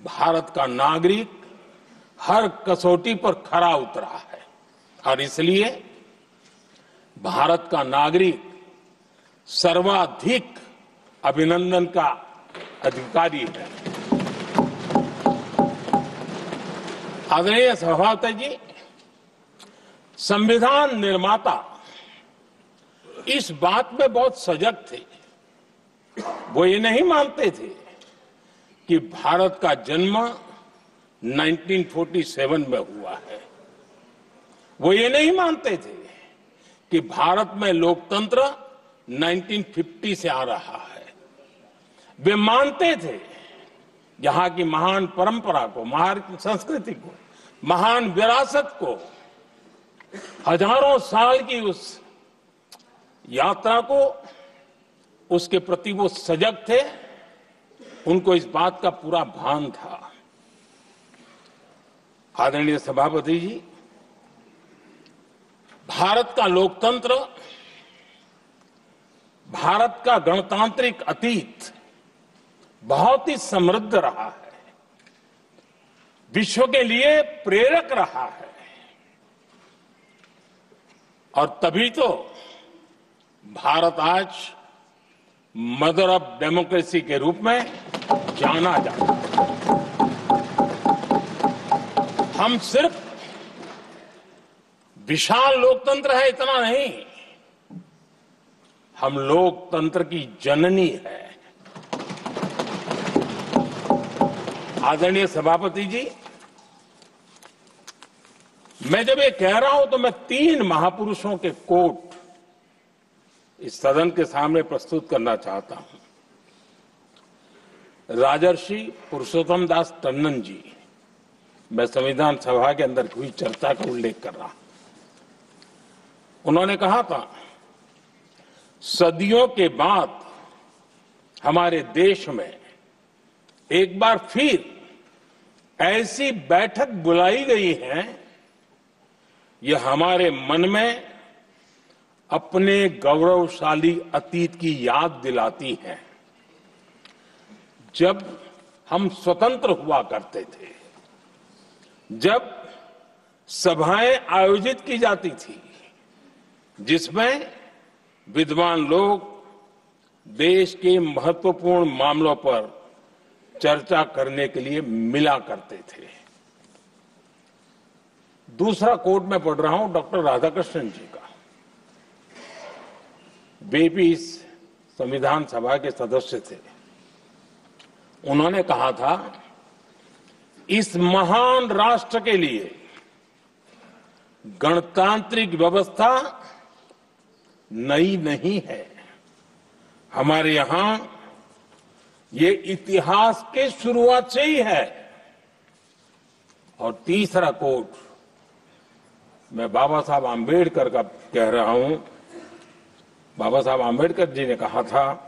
भारत का नागरिक हर कसौटी पर खरा उतरा है और इसलिए भारत का नागरिक सर्वाधिक अभिनंदन का अधिकारी है। आदरणीय सभापति जी, संविधान निर्माता इस बात में बहुत सजग थे। वो ये नहीं मानते थे कि भारत का जन्म 1947 में हुआ है। वो ये नहीं मानते थे कि भारत में लोकतंत्र 1950 से आ रहा है। वे मानते थे यहाँ की महान परंपरा को, महान संस्कृति को, महान विरासत को, हजारों साल की उस यात्रा को, उसके प्रति वो सजग थे। उनको इस बात का पूरा भान था। आदरणीय सभापति जी, भारत का लोकतंत्र, भारत का गणतांत्रिक अतीत बहुत ही समृद्ध रहा है, विश्व के लिए प्रेरक रहा है और तभी तो भारत आज मदर ऑफ डेमोक्रेसी के रूप में जाना जाता है। हम सिर्फ विशाल लोकतंत्र है इतना नहीं, हम लोकतंत्र की जननी है। आदरणीय सभापति जी, मैं जब ये कह रहा हूं तो मैं 3 महापुरुषों के कोट इस सदन के सामने प्रस्तुत करना चाहता हूं। राजर्षि पुरुषोत्तम दास टंडन जी, मैं संविधान सभा के अंदर हुई चर्चा का उल्लेख कर रहा हूं। उन्होंने कहा था, सदियों के बाद हमारे देश में एक बार फिर ऐसी बैठक बुलाई गई है, यह हमारे मन में अपने गौरवशाली अतीत की याद दिलाती है। जब हम स्वतंत्र हुआ करते थे, जब सभाएं आयोजित की जाती थी जिसमें विद्वान लोग देश के महत्वपूर्ण मामलों पर चर्चा करने के लिए मिला करते थे। दूसरा कोट मैं पढ़ रहा हूं डॉक्टर राधाकृष्णन जी का। वे भी इस संविधान सभा के सदस्य थे। उन्होंने कहा था, इस महान राष्ट्र के लिए गणतांत्रिक व्यवस्था नई नहीं है। हमारे यहां ये इतिहास के शुरुआत से ही है। और तीसरा कोट मैं बाबा साहब आंबेडकर का कह रहा हूं। बाबा साहब आंबेडकर जी ने कहा था,